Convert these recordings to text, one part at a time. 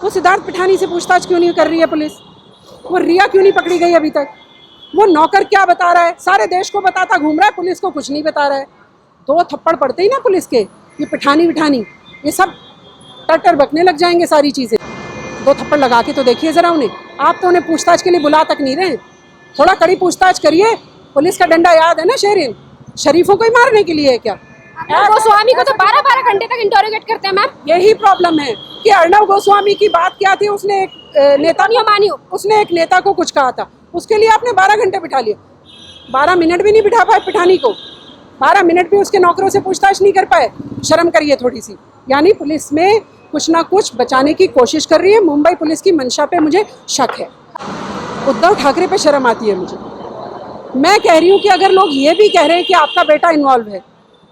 वो सिद्धार्थ पिठानी से पूछताछ क्यों नहीं कर रही है पुलिस? वो रिया क्यों नहीं पकड़ी गई अभी तक? वो नौकर क्या बता रहा है? सारे देश को बताता घूम रहा है, पुलिस को कुछ नहीं बता रहा है। 2 थप्पड़ पड़ते ही ना पुलिस के, ये पिठानी विठानी ये सब टटर बकने लग जाएंगे सारी चीज़ें। 2 थप्पड़ लगा के तो देखिए ज़रा उन्हें। आप तो उन्हें पूछताछ के लिए बुला तक नहीं रहे। थोड़ा कड़ी पूछताछ करिए। पुलिस का डंडा याद है ना शेरिन? शरीफों को ही मारने के लिए है क्या? गोस्वामी को तो 12-12 घंटे तक इंटरोगेट करते हैं मैम। यही प्रॉब्लम है कि अर्णव गोस्वामी की बात क्या थी, उसने एक नेता को कुछ कहा था, उसके लिए आपने 12 घंटे बिठा लिया। 12 मिनट भी नहीं बिठा पाए पिठानी को। 12 मिनट भी उसके नौकरों से पूछताछ नहीं कर पाए। शर्म करिए थोड़ी सी। यानी पुलिस में कुछ ना कुछ बचाने की कोशिश कर रही है। मुंबई पुलिस की मंशा पे मुझे शक है। उद्धव ठाकरे पे शर्म आती है मुझे। मैं कह रही हूँ कि अगर लोग ये भी कह रहे हैं कि आपका बेटा इन्वॉल्व है,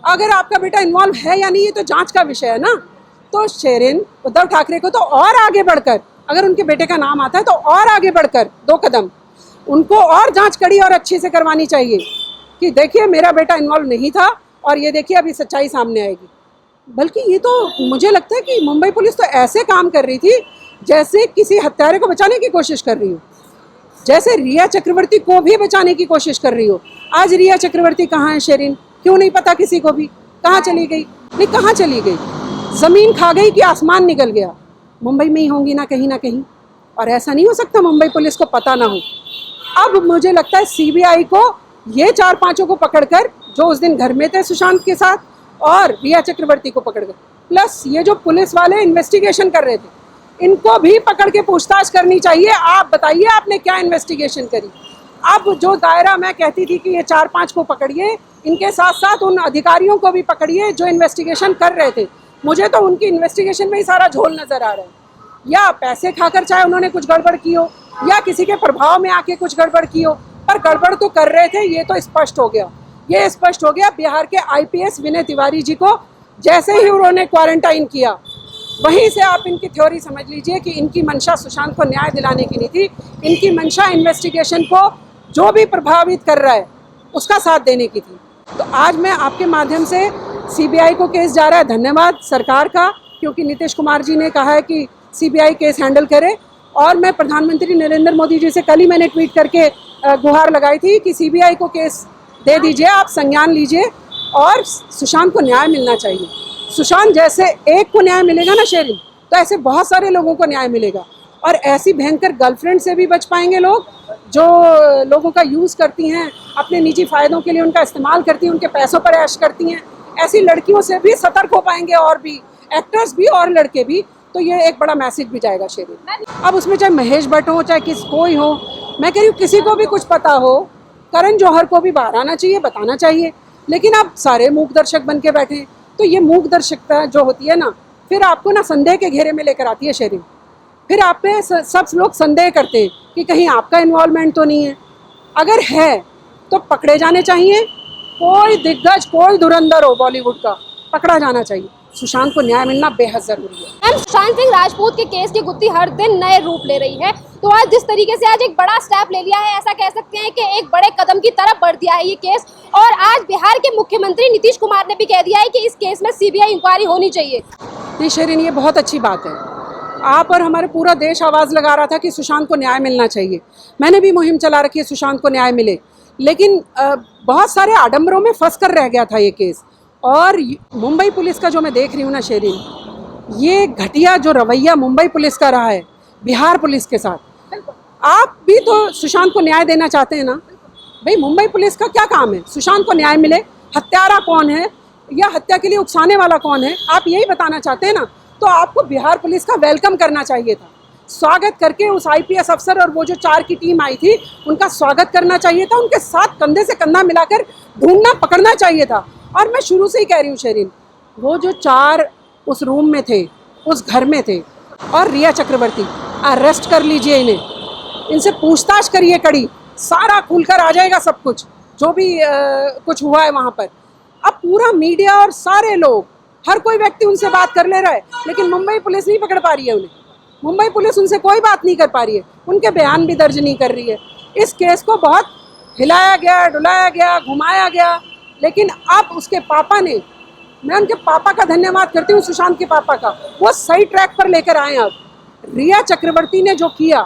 अगर आपका बेटा इन्वॉल्व है या नहीं ये तो जांच का विषय है ना। तो शेरिन उद्धव ठाकरे को तो और आगे बढ़कर, अगर उनके बेटे का नाम आता है तो और आगे बढ़कर 2 कदम उनको और जांच कड़ी और अच्छे से करवानी चाहिए कि देखिए मेरा बेटा इन्वॉल्व नहीं था और ये देखिए अभी सच्चाई सामने आएगी। बल्कि ये तो मुझे लगता है कि मुंबई पुलिस तो ऐसे काम कर रही थी जैसे किसी हत्यारे को बचाने की कोशिश कर रही हो, जैसे रिया चक्रवर्ती को भी बचाने की कोशिश कर रही हो। आज रिया चक्रवर्ती कहाँ है शेरिन? क्यों नहीं पता किसी को भी? कहाँ चली गई? नहीं, कहाँ चली गई? ज़मीन खा गई कि आसमान निकल गया? मुंबई में ही होंगी ना कहीं। और ऐसा नहीं हो सकता मुंबई पुलिस को पता ना हो। अब मुझे लगता है सीबीआई को ये 4-5 को पकड़कर, जो उस दिन घर में थे सुशांत के साथ, और रिया चक्रवर्ती को पकड़कर, प्लस ये जो पुलिस वाले इन्वेस्टिगेशन कर रहे थे, इनको भी पकड़ के पूछताछ करनी चाहिए। आप बताइए आपने क्या इन्वेस्टिगेशन करी? अब जो दायरा मैं कहती थी कि ये 4-5 को पकड़िए, इनके साथ साथ उन अधिकारियों को भी पकड़िए जो इन्वेस्टिगेशन कर रहे थे। मुझे तो उनकी इन्वेस्टिगेशन में ही सारा झोल नज़र आ रहा है। या पैसे खाकर चाहे उन्होंने कुछ गड़बड़ की हो, या किसी के प्रभाव में आके कुछ गड़बड़ की हो, पर गड़बड़ तो कर रहे थे, ये तो स्पष्ट हो गया। ये स्पष्ट हो गया बिहार के आईपीएस विनय तिवारी जी को जैसे ही उन्होंने क्वारंटाइन किया, वहीं से आप इनकी थ्योरी समझ लीजिए कि इनकी मंशा सुशांत को न्याय दिलाने की नहीं थी। इनकी मंशा इन्वेस्टिगेशन को जो भी प्रभावित कर रहा है उसका साथ देने की थी। तो आज मैं आपके माध्यम से, सीबीआई को केस जा रहा है, धन्यवाद सरकार का, क्योंकि नीतीश कुमार जी ने कहा है कि सीबीआई केस हैंडल करे। और मैं प्रधानमंत्री नरेंद्र मोदी जी से कल ही मैंने ट्वीट करके गुहार लगाई थी कि सीबीआई को केस दे दीजिए, आप संज्ञान लीजिए और सुशांत को न्याय मिलना चाहिए। सुशांत जैसे एक को न्याय मिलेगा ना शेरिन, तो ऐसे बहुत सारे लोगों को न्याय मिलेगा। और ऐसी भयंकर गर्लफ्रेंड से भी बच पाएंगे लोग जो लोगों का यूज़ करती हैं, अपने निजी फ़ायदों के लिए उनका इस्तेमाल करती हैं, उनके पैसों पर ऐश करती हैं। ऐसी लड़कियों से भी सतर्क हो पाएंगे, और भी एक्टर्स भी और लड़के भी। तो ये एक बड़ा मैसेज भी जाएगा शेरिन। अब उसमें चाहे महेश भट्ट हो, चाहे कोई हो, मैं कह रही हूँ किसी को भी कुछ पता हो, करण जौहर को भी बाहर आना चाहिए, बताना चाहिए। लेकिन आप सारे मूक दर्शक बन के बैठे हैं, तो ये मूक दर्शकता जो होती है ना, फिर आपको ना संदेह के घेरे में लेकर आती है शेरिन। फिर आप पे सब लोग संदेह करते हैं कि कहीं आपका इन्वॉल्वमेंट तो नहीं है। अगर है तो पकड़े जाने चाहिए। कोई दिग्गज, कोई धुरंधर हो बॉलीवुड का, पकड़ा जाना चाहिए। सुशांत को न्याय मिलना बेहद जरूरी है। मैम, सुशांत सिंह राजपूत के केस की गुत्थी हर दिन नए रूप ले रही है, तो आज जिस तरीके से आज एक बड़ा स्टेप ले लिया है, ऐसा कह सकते हैं कि एक बड़े कदम की तरफ बढ़ दिया है ये केस। और आज बिहार के मुख्यमंत्री नीतीश कुमार ने भी कह दिया है कि इस केस में सीबीआई इंक्वायरी होनी चाहिए। नहीं शेरिन, ये बहुत अच्छी बात है। आप और हमारे पूरा देश आवाज़ लगा रहा था कि सुशांत को न्याय मिलना चाहिए। मैंने भी मुहिम चला रखी है सुशांत को न्याय मिले, लेकिन बहुत सारे आडंबरों में फंस कर रह गया था ये केस। और मुंबई पुलिस का जो मैं देख रही हूँ ना शेरिन, ये घटिया जो रवैया मुंबई पुलिस का रहा है बिहार पुलिस के साथ, आप भी तो सुशांत को न्याय देना चाहते हैं ना भाई। मुंबई पुलिस का क्या काम है? सुशांत को न्याय मिले। हत्यारा कौन है या हत्या के लिए उकसाने वाला कौन है, आप यही बताना चाहते हैं ना। तो आपको बिहार पुलिस का वेलकम करना चाहिए था, स्वागत करके उस आईपीएस अफसर और वो जो 4 की टीम आई थी उनका स्वागत करना चाहिए था। उनके साथ कंधे से कंधा मिलाकर ढूंढना पकड़ना चाहिए था। और मैं शुरू से ही कह रही हूँ शेरिन, वो जो 4 उस रूम में थे, उस घर में थे, और रिया चक्रवर्ती, अरेस्ट कर लीजिए इन्हें, इनसे पूछताछ करिए कड़ी, सारा खुलकर आ जाएगा सब कुछ जो भी कुछ हुआ है वहाँ पर। अब पूरा मीडिया और सारे लोग, हर कोई व्यक्ति उनसे बात कर ले रहा है, लेकिन मुंबई पुलिस नहीं पकड़ पा रही है उन्हें। मुंबई पुलिस उनसे कोई बात नहीं कर पा रही है, उनके बयान भी दर्ज नहीं कर रही है। इस केस को बहुत हिलाया गया, डुलाया गया, घुमाया गया, लेकिन अब उसके पापा ने, मैं उनके पापा का धन्यवाद करती हूँ, सुशांत के पापा का, वो सही ट्रैक पर लेकर आए। अब रिया चक्रवर्ती ने जो किया,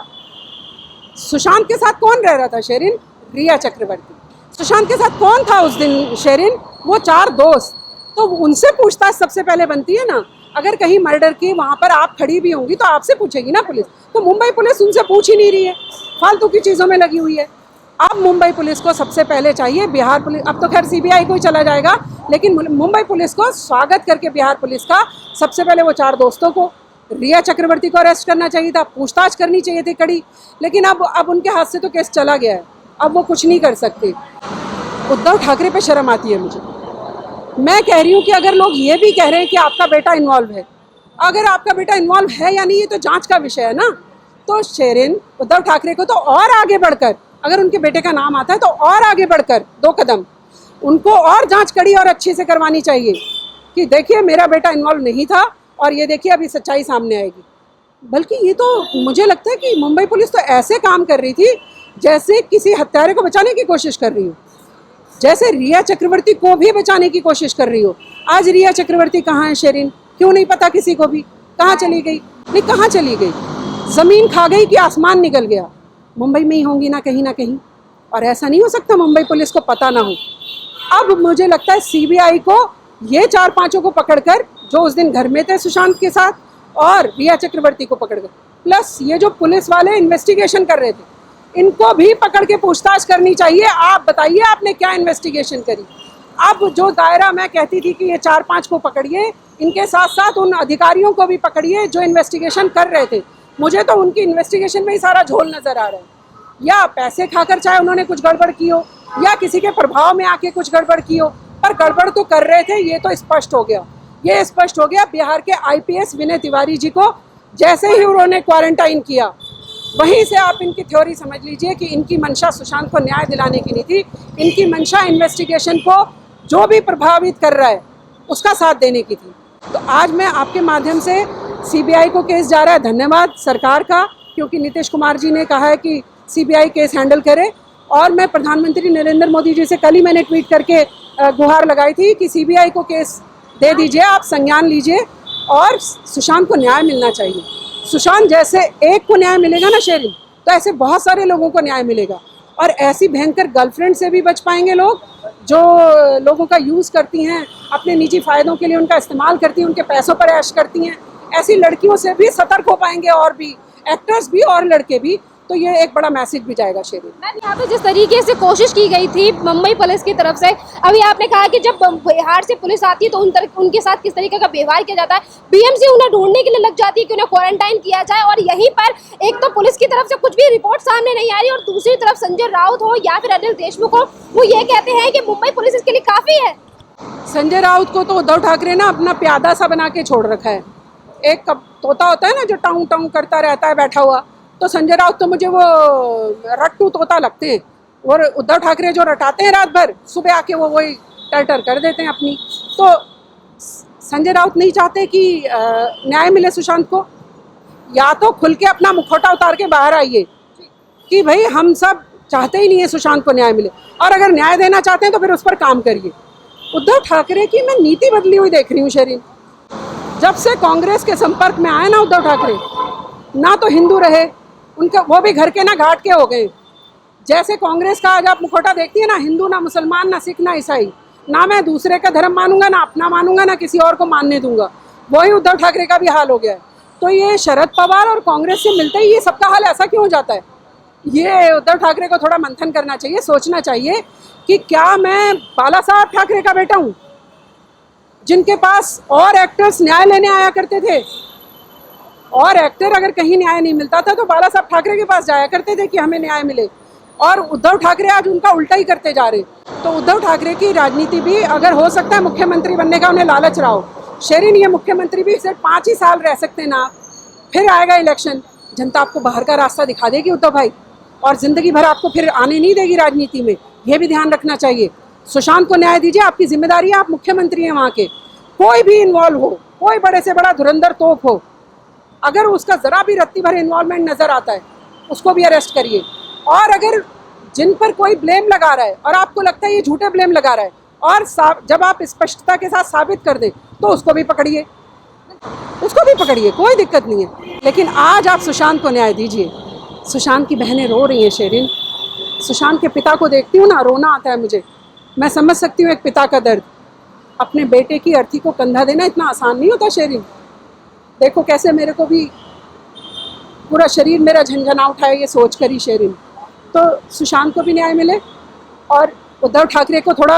सुशांत के साथ कौन रह रहा था शेरिन? रिया चक्रवर्ती। सुशांत के साथ कौन था उस दिन शेरिन? वो 4 दोस्त। तो उनसे पूछताछ सबसे पहले बनती है ना। अगर कहीं मर्डर की वहाँ पर आप खड़ी भी होंगी तो आपसे पूछेगी ना पुलिस। तो मुंबई पुलिस उनसे पूछ ही नहीं रही है, फालतू की चीज़ों में लगी हुई है। अब मुंबई पुलिस को सबसे पहले चाहिए, बिहार पुलिस, अब तो खैर सीबीआई को ही चला जाएगा, लेकिन मुंबई पुलिस को स्वागत करके बिहार पुलिस का सबसे पहले वो 4 दोस्तों को, रिया चक्रवर्ती को अरेस्ट करना चाहिए था, पूछताछ करनी चाहिए थी कड़ी। लेकिन अब उनके हाथ से तो केस चला गया है, अब वो कुछ नहीं कर सकते। उद्धव ठाकरे पे शर्म आती है मुझे। मैं कह रही हूँ कि अगर लोग ये भी कह रहे हैं कि आपका बेटा इन्वॉल्व है, अगर आपका बेटा इन्वॉल्व है या नहीं ये तो जांच का विषय है ना। तो शेरिन, उद्धव ठाकरे को तो और आगे बढ़कर, अगर उनके बेटे का नाम आता है तो और आगे बढ़कर 2 कदम उनको और जांच कड़ी और अच्छे से करवानी चाहिए कि देखिए मेरा बेटा इन्वॉल्व नहीं था और ये देखिए अभी सच्चाई सामने आएगी। बल्कि ये तो मुझे लगता है कि मुंबई पुलिस तो ऐसे काम कर रही थी जैसे किसी हत्यारे को बचाने की कोशिश कर रही हो, जैसे रिया चक्रवर्ती को भी बचाने की कोशिश कर रही हो। आज रिया चक्रवर्ती कहाँ है शेरिन? क्यों नहीं पता किसी को भी, कहाँ चली गई? नहीं, कहाँ चली गई? ज़मीन खा गई कि आसमान निकल गया? मुंबई में ही होंगी ना कहीं। और ऐसा नहीं हो सकता मुंबई पुलिस को पता ना हो। अब मुझे लगता है सीबीआई को ये 4-5 को पकड़कर, जो उस दिन घर में थे सुशांत के साथ, और रिया चक्रवर्ती को पकड़कर, प्लस ये जो पुलिस वाले इन्वेस्टिगेशन कर रहे थे, इनको भी पकड़ के पूछताछ करनी चाहिए। आप बताइए आपने क्या इन्वेस्टिगेशन करी? अब जो दायरा मैं कहती थी कि ये 4-5 को पकड़िए, इनके साथ साथ उन अधिकारियों को भी पकड़िए जो इन्वेस्टिगेशन कर रहे थे। मुझे तो उनकी इन्वेस्टिगेशन में ही सारा झोल नज़र आ रहा है। या पैसे खाकर चाहे उन्होंने कुछ गड़बड़ की हो, या किसी के प्रभाव में आके कुछ गड़बड़ की हो, पर गड़बड़ तो कर रहे थे, ये तो स्पष्ट हो गया। ये स्पष्ट हो गया बिहार के आईपीएस विनय तिवारी जी को जैसे ही उन्होंने क्वारंटाइन किया, वहीं से आप इनकी थ्योरी समझ लीजिए कि इनकी मंशा सुशांत को न्याय दिलाने की नहीं थी, इनकी मंशा इन्वेस्टिगेशन को जो भी प्रभावित कर रहा है उसका साथ देने की थी। तो आज मैं आपके माध्यम से, सीबीआई को केस जा रहा है, धन्यवाद सरकार का, क्योंकि नीतीश कुमार जी ने कहा है कि सीबीआई केस हैंडल करे। और मैं प्रधानमंत्री नरेंद्र मोदी जी से कल ही मैंने ट्वीट करके गुहार लगाई थी कि सीबीआई को केस दे दीजिए, आप संज्ञान लीजिए और सुशांत को न्याय मिलना चाहिए। सुशांत जैसे एक को न्याय मिलेगा ना शेरिन, तो ऐसे बहुत सारे लोगों को न्याय मिलेगा। और ऐसी भयंकर गर्लफ्रेंड से भी बच पाएंगे लोग जो लोगों का यूज़ करती हैं, अपने निजी फ़ायदों के लिए उनका इस्तेमाल करती हैं, उनके पैसों पर ऐश करती हैं। ऐसी लड़कियों से भी सतर्क हो पाएंगे, और भी एक्टर्स भी और लड़के भी। तो ये एक बड़ा मैसेज भी जाएगा शेरिन। मैम, यहाँ पे जिस तरीके से कोशिश की गई थी मुंबई पुलिस की तरफ से, अभी आपने कहा कि जब बिहार से पुलिस आती है तो उनके साथ किस तरीके का व्यवहार किया जाता है। बीएमसी उन्हें ढूंढने के लिए लग जाती है कि उन्हें क्वारंटाइन किया जाए, और यहीं पर एक तो पुलिस की तरफ से कुछ भी रिपोर्ट सामने नहीं आ रही, और दूसरी तरफ संजय राउत हो या फिर अनिल देशमुख हो, वो ये कहते हैं कि मुंबई पुलिस इसके लिए काफ़ी है। संजय राउत को तो उद्धव ठाकरे ना अपना प्यादा सा बना के छोड़ रखा है। एक तोता होता है ना जो टाउं टाउं करता रहता है बैठा हुआ, तो संजय राउत तो मुझे वो रट्टू तोता लगते हैं। और उद्धव ठाकरे जो रटाते हैं रात भर, सुबह आके वो वही टर्टर कर देते हैं अपनी। तो संजय राउत नहीं चाहते कि न्याय मिले सुशांत को। या तो खुल के अपना मुखौटा उतार के बाहर आइए कि भाई हम सब चाहते ही नहीं है सुशांत को न्याय मिले, और अगर न्याय देना चाहते हैं तो फिर उस पर काम करिए। उद्धव ठाकरे की मैं नीति बदली हुई देख रही हूँ शेरिन। जब से कांग्रेस के संपर्क में आए ना उद्धव ठाकरे, ना तो हिंदू रहे उनके, वो भी घर के ना घाट के हो गए। जैसे कांग्रेस का आज आप मुखौटा देखती है ना, हिंदू ना मुसलमान ना सिख ना ईसाई, ना मैं दूसरे का धर्म मानूंगा ना अपना मानूंगा ना किसी और को मानने दूंगा, वही उद्धव ठाकरे का भी हाल हो गया है। तो ये शरद पवार और कांग्रेस से मिलते ही ये सबका हाल ऐसा क्यों हो जाता है? ये उद्धव ठाकरे को थोड़ा मंथन करना चाहिए, सोचना चाहिए कि क्या मैं बाला साहब ठाकरे का बेटा हूँ, जिनके पास और एक्टर्स न्याय लेने आया करते थे, और एक्टर अगर कहीं न्याय नहीं मिलता था तो बाला साहब ठाकरे के पास जाया करते थे कि हमें न्याय मिले, और उद्धव ठाकरे आज उनका उल्टा ही करते जा रहे। तो उद्धव ठाकरे की राजनीति भी, अगर हो सकता है मुख्यमंत्री बनने का उन्हें लालच रहा हो, शेरिन ये मुख्यमंत्री भी सिर्फ 5 ही साल रह सकते ना, फिर आएगा इलेक्शन, जनता आपको बाहर का रास्ता दिखा देगी उद्धव भाई, और ज़िंदगी भर आपको फिर आने नहीं देगी राजनीति में। ये भी ध्यान रखना चाहिए। सुशांत को न्याय दीजिए, आपकी जिम्मेदारी है, आप मुख्यमंत्री हैं वहाँ के। कोई भी इन्वॉल्व हो, कोई बड़े से बड़ा धुरंधर तोप हो, अगर उसका ज़रा भी रत्ती भर इन्वॉल्वमेंट नज़र आता है उसको भी अरेस्ट करिए। और अगर जिन पर कोई ब्लेम लगा रहा है और आपको लगता है ये झूठे ब्लेम लगा रहा है, और जब आप स्पष्टता के साथ साबित कर दें तो उसको भी पकड़िए। उसको भी पकड़िए, कोई दिक्कत नहीं है, लेकिन आज आप सुशांत को न्याय दीजिए। सुशांत की बहनें रो रही हैं शेरिन, सुशांत के पिता को देखती हूँ ना, रोना आता है मुझे। मैं समझ सकती हूँ एक पिता का दर्द। अपने बेटे की अर्थी को कंधा देना इतना आसान नहीं होता शेरिन। देखो कैसे मेरे को भी पूरा शरीर मेरा झंझना उठा है ये सोच कर ही शेरिन। तो सुशांत को भी न्याय मिले और उद्धव ठाकरे को थोड़ा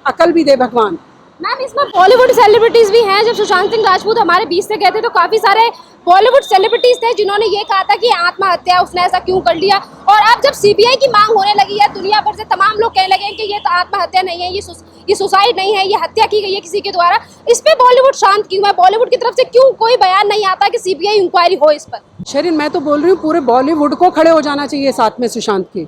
अकल भी दे भगवान। मैम इसमें बॉलीवुड सेलिब्रिटीज भी हैं। जब सुशांत सिंह राजपूत हमारे बीच से गए थे तो काफी सारे बॉलीवुड सेलिब्रिटीज थे जिन्होंने ये कहा था कि आत्महत्या, उसने ऐसा क्यों कर लिया। और अब जब सीबीआई की मांग होने लगी है, दुनिया भर से तमाम लोग कहने लगे कि ये तो आत्महत्या नहीं है, ये सुसाइड नहीं है, ये हत्या की गई है किसी के द्वारा। इस पे बॉलीवुड शांत क्यों है? बॉलीवुड की तरफ से क्यों कोई बयान नहीं आता कि सीबीआई इंक्वायरी हो इस पर? शेरिन मैं तो बोल रही हूँ पूरे बॉलीवुड को खड़े हो जाना चाहिए साथ में सुशांत के।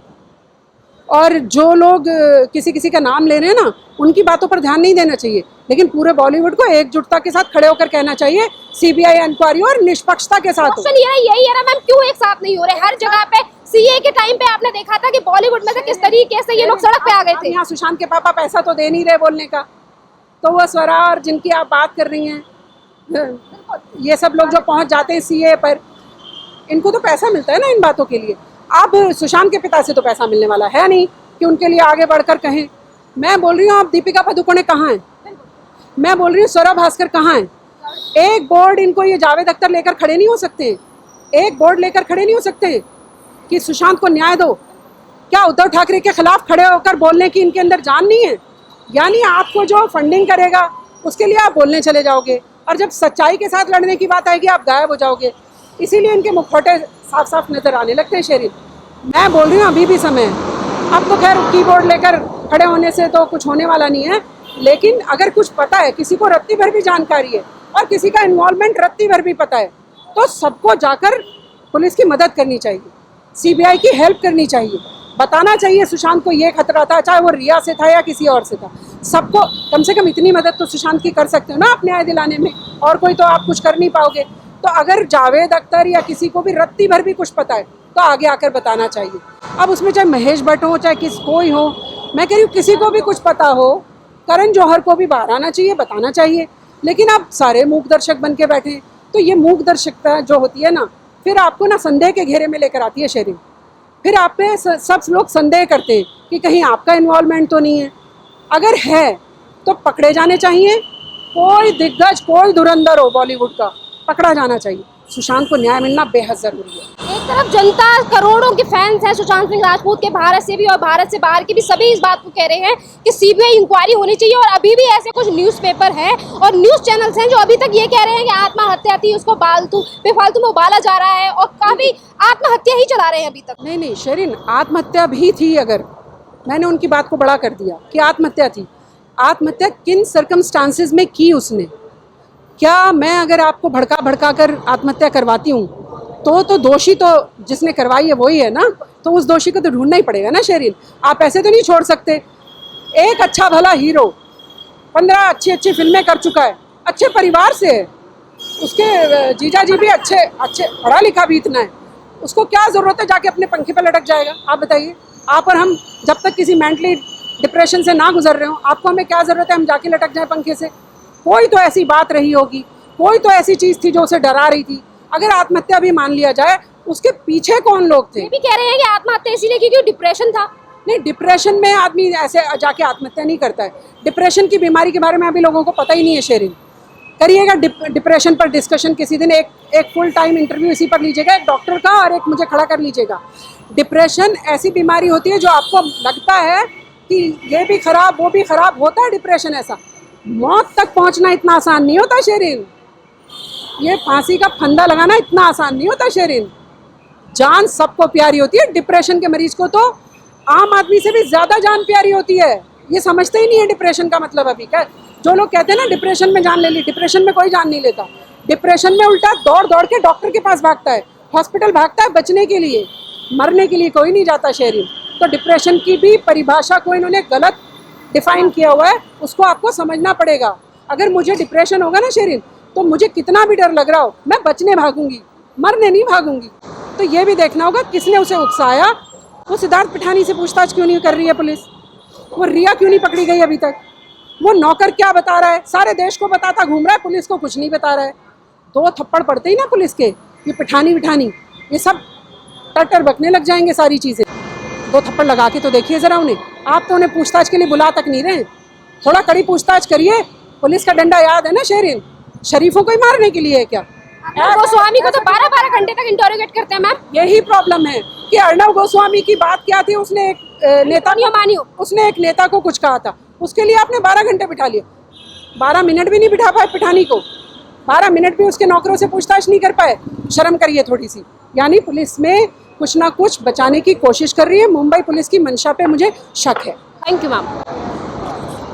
और जो लोग किसी किसी का नाम ले रहे हैं ना, उनकी बातों पर ध्यान नहीं देना चाहिए, लेकिन पूरे बॉलीवुड को एकजुटता के साथ खड़े होकर कहना चाहिए सीबीआई इंक्वायरी और निष्पक्षता के साथ। क्वेश्चन यही है ना मैम, क्यों एक साथ नहीं हो रहे? हर जगह पे सीए के टाइम पे आपने देखा था कि बॉलीवुड में से किस तरीके से ये लोग सड़क पे आ गए थे। यहाँ सुशांत के पापा पैसा तो दे नहीं रहे बोलने का, तो वो स्वरार जिनकी आप बात कर रही हैं, ये सब लोग जो पहुँच जाते हैं सीए पर, इनको तो पैसा मिलता है ना इन बातों के लिए। अब सुशांत के पिता से तो पैसा मिलने वाला है नहीं कि उनके लिए आगे बढ़कर कहें। मैं बोल रही हूँ आप दीपिका पादुकोणे कहाँ हैं, मैं बोल रही हूँ स्वरा भास्कर कहाँ हैं। एक बोर्ड इनको ये जावेद अख्तर लेकर खड़े नहीं हो सकते, एक बोर्ड लेकर खड़े नहीं हो सकते कि सुशांत को न्याय दो। क्या उद्धव ठाकरे के खिलाफ खड़े होकर बोलने की इनके अंदर जान नहीं है? यानी आपको जो फंडिंग करेगा उसके लिए आप बोलने चले जाओगे, और जब सच्चाई के साथ लड़ने की बात आएगी आप गायब हो जाओगे। इसीलिए इनके मुखौटे साफ साफ नजर आने लगते हैं शेरिन। मैं बोल रही हूँ अभी भी समय है। अब तो खैर कीबोर्ड लेकर खड़े होने से तो कुछ होने वाला नहीं है, लेकिन अगर कुछ पता है, किसी को रत्ती भर भी जानकारी है और किसी का इन्वॉल्वमेंट रत्ती भर भी पता है, तो सबको जाकर पुलिस की मदद करनी चाहिए, सीबीआई की हेल्प करनी चाहिए, बताना चाहिए सुशांत को ये खतरा था, चाहे वो रिया से था या किसी और से था। सबको कम से कम इतनी मदद तो सुशांत की कर सकते हो ना आप न्याय दिलाने में, और कोई तो आप कुछ कर नहीं पाओगे। तो अगर जावेद अख्तर या किसी को भी रत्ती भर भी कुछ पता है तो आगे आकर बताना चाहिए। अब उसमें चाहे महेश भट्ट हो चाहे कोई हो, मैं कह रही हूँ किसी को भी कुछ पता हो, करण जौहर को भी बाहर आना चाहिए, बताना चाहिए। लेकिन आप सारे मूक दर्शक बन के बैठे, तो ये मूक दर्शकता जो होती है ना, फिर आपको ना संदेह के घेरे में लेकर आती है शेरिन। फिर आप पे सब लोग संदेह करते हैं कि कहीं आपका इन्वॉल्वमेंट तो नहीं है। अगर है तो पकड़े जाने चाहिए, कोई दिग्गज कोई धुरंधर हो बॉलीवुड का पकड़ा जाना चाहिए। सुशांत को न्याय मिलना बेहद जरूरी है। एक तरफ जनता, करोड़ों के फैंस हैं सुशांत सिंह राजपूत के, भारत से भी और भारत से बाहर के भी, सभी इस बात को कह रहे हैं कि सीबीआई इंक्वायरी होनी चाहिए। और अभी भी ऐसे कुछ न्यूज़पेपर हैं और न्यूज़ चैनल्स हैं जो अभी तक ये कह रहे हैं कि आत्महत्या थी, उसको बेफालतू में उबाला जा रहा है, और काफी आत्महत्या ही चला रहे हैं अभी तक। नहीं शेरिन, आत्महत्या भी थी। अगर मैंने उनकी बात को बड़ा कर दिया कि आत्महत्या थी, आत्महत्या किन सर्कमस्टांसेस में की उसने? क्या मैं अगर आपको भड़का कर आत्महत्या करवाती हूँ तो दोषी तो जिसने करवाई है वही है ना, तो उस दोषी को तो ढूंढना ही पड़ेगा ना शेरिन। आप ऐसे तो नहीं छोड़ सकते। एक अच्छा भला हीरो 15 अच्छी फिल्में कर चुका है, अच्छे परिवार से है, उसके जीजा जी भी अच्छे पढ़ा लिखा भी इतना है, उसको क्या ज़रूरत है जाके अपने पंखे पर लटक जाएगा? आप बताइए। आप और हम जब तक किसी मेंटली डिप्रेशन से ना गुजर रहे हो, आपको हमें क्या ज़रूरत है हम जाके लटक जाए पंखे से? कोई तो ऐसी बात रही होगी, कोई तो ऐसी चीज़ थी जो उसे डरा रही थी। अगर आत्महत्या भी मान लिया जाए, उसके पीछे कौन लोग थे? ये भी कह रहे हैं कि आत्महत्या इसीलिए क्योंकि डिप्रेशन था। नहीं, डिप्रेशन में आदमी ऐसे जाके आत्महत्या नहीं करता है। डिप्रेशन की बीमारी के बारे में अभी लोगों को पता ही नहीं है शेरिन। करिएगा डिप्रेशन पर डिस्कशन किसी दिन, एक फुल टाइम इंटरव्यू इसी पर लीजिएगा, एक डॉक्टर का और एक मुझे खड़ा कर लीजिएगा। डिप्रेशन ऐसी बीमारी होती है जो आपको लगता है कि ये भी खराब वो भी खराब, होता है डिप्रेशन ऐसा। मौत तक पहुंचना इतना आसान नहीं होता शेरिन। ये फांसी का फंदा लगाना इतना आसान नहीं होता शेरिन। जान सबको प्यारी होती है, डिप्रेशन के मरीज को तो आम आदमी से भी ज़्यादा जान प्यारी होती है। ये समझते ही नहीं है डिप्रेशन का मतलब। अभी क्या जो लोग कहते हैं ना डिप्रेशन में जान ले ली, डिप्रेशन में कोई जान नहीं लेता। डिप्रेशन में उल्टा दौड़ दौड़ के डॉक्टर के पास भागता है, हॉस्पिटल भागता है बचने के लिए, मरने के लिए कोई नहीं जाता शेरिन। तो डिप्रेशन की भी परिभाषा को इन्होंने गलत डिफाइन किया हुआ है, उसको आपको समझना पड़ेगा। अगर मुझे डिप्रेशन होगा ना शेरिन, तो मुझे कितना भी डर लग रहा हो, मैं बचने भागूंगी, मरने नहीं भागूंगी। तो ये भी देखना होगा किसने उसे उकसाया। वो सिद्धार्थ पिठानी से पूछताछ क्यों नहीं कर रही है पुलिस? वो रिया क्यों नहीं पकड़ी गई अभी तक? वो नौकर क्या बता रहा है? सारे देश को बताता घूम रहा है, पुलिस को कुछ नहीं बता रहा है। दो थप्पड़ पड़ते ही ना पुलिस के, ये पिठानी विठानी ये सब टर बकने लग जाएंगे सारी चीज़ें। दो थप्पड़ लगा के तो देखिए ज़रा उन्हें। आप तो उन्हें पूछताछ के लिए बुला तक नहीं रहे, थोड़ा कड़ी पूछताछ करिए। पुलिस का डंडा याद है ना शेरिन, शरीफों को ही मारने के लिए है क्या? गोस्वामी को तो 12-12 घंटे तक इंटरोगेट करते हैं मैम। यही प्रॉब्लम है कि अर्णव गोस्वामी की बात क्या थी, उसने एक नेता को कुछ कहा था, उसके लिए आपने 12 घंटे बिठा लिया। 12 मिनट भी नहीं बिठा पाए पिठानी को, 12 मिनट भी उसके नौकरों से पूछताछ नहीं कर पाए। शर्म करिए थोड़ी सी। यानी पुलिस में कुछ ना कुछ बचाने की कोशिश कर रही है। मुंबई पुलिस की मंशा पे मुझे शक है। Thank you ma'am.